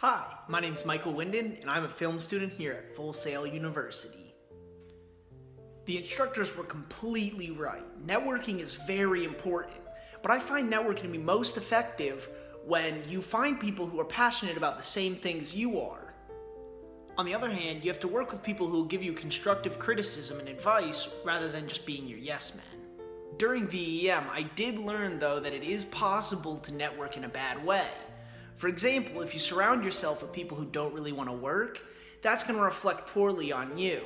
Hi, my name is Michael Winden, and I'm a film student here at Full Sail University. The instructors were completely right. Networking is very important, but I find networking to be most effective when you find people who are passionate about the same things you are. On the other hand, you have to work with people who will give you constructive criticism and advice rather than just being your yes men. During VEM, I did learn, though, that it is possible to network in a bad way. For example, if you surround yourself with people who don't really want to work, that's going to reflect poorly on you.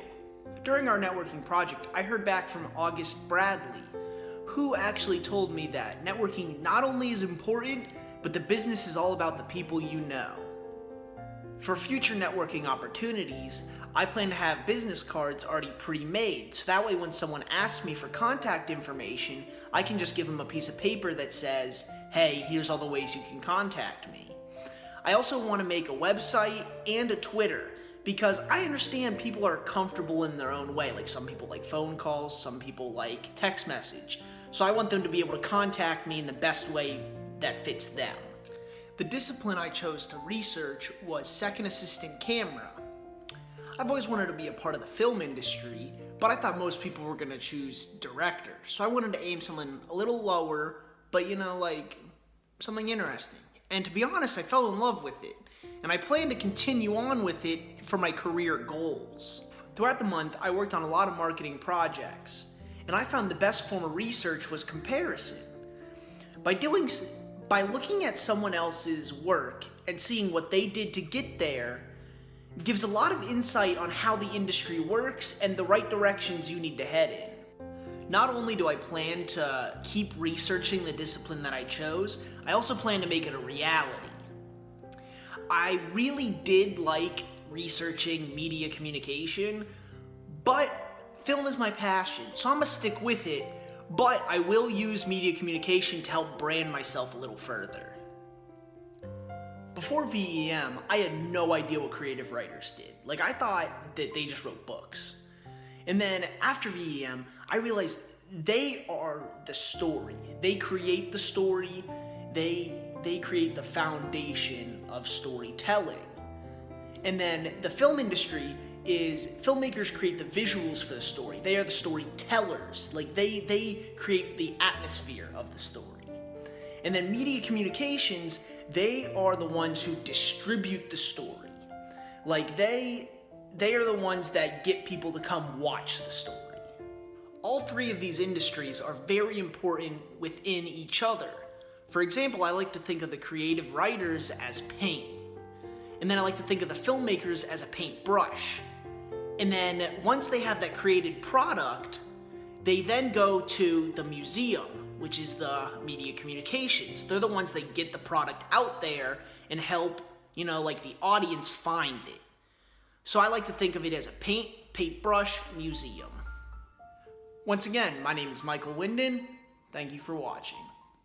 During our networking project, I heard back from August Bradley, who actually told me that networking not only is important, but the business is all about the people you know. For future networking opportunities, I plan to have business cards already pre-made, so that way when someone asks me for contact information, I can just give them a piece of paper that says, hey, here's all the ways you can contact me. I also want to make a website and a Twitter because I understand people are comfortable in their own way. Like some people like phone calls, some people like text message. So I want them to be able to contact me in the best way that fits them. The discipline I chose to research was second assistant camera. I've always wanted to be a part of the film industry, but I thought most people were going to choose director. So I wanted to aim something a little lower, but like something interesting. And to be honest, I fell in love with it, and I plan to continue on with it for my career goals. Throughout the month, I worked on a lot of marketing projects, and I found the best form of research was comparison. By looking at someone else's work and seeing what they did to get there, gives a lot of insight on how the industry works and the right directions you need to head in. Not only do I plan to keep researching the discipline that I chose, I also plan to make it a reality. I really did like researching media communication, but film is my passion, so I'm gonna stick with it, but I will use media communication to help brand myself a little further. Before VEM, I had no idea what creative writers did. I thought that they just wrote books. And then after VEM, I realized they are the story. They create the story. They create the foundation of storytelling. And then the film industry is filmmakers create the visuals for the story. They are the storytellers. They create the atmosphere of the story. And then media communications, they are the ones who distribute the story. They are the ones that get people to come watch the story. All three of these industries are very important within each other. For example, I like to think of the creative writers as paint. And then I like to think of the filmmakers as a paintbrush. And then once they have that created product, they then go to the museum, which is the media communications. They're the ones that get the product out there and help, the audience find it. So I like to think of it as a paintbrush museum. Once again, my name is Michael Winden. Thank you for watching.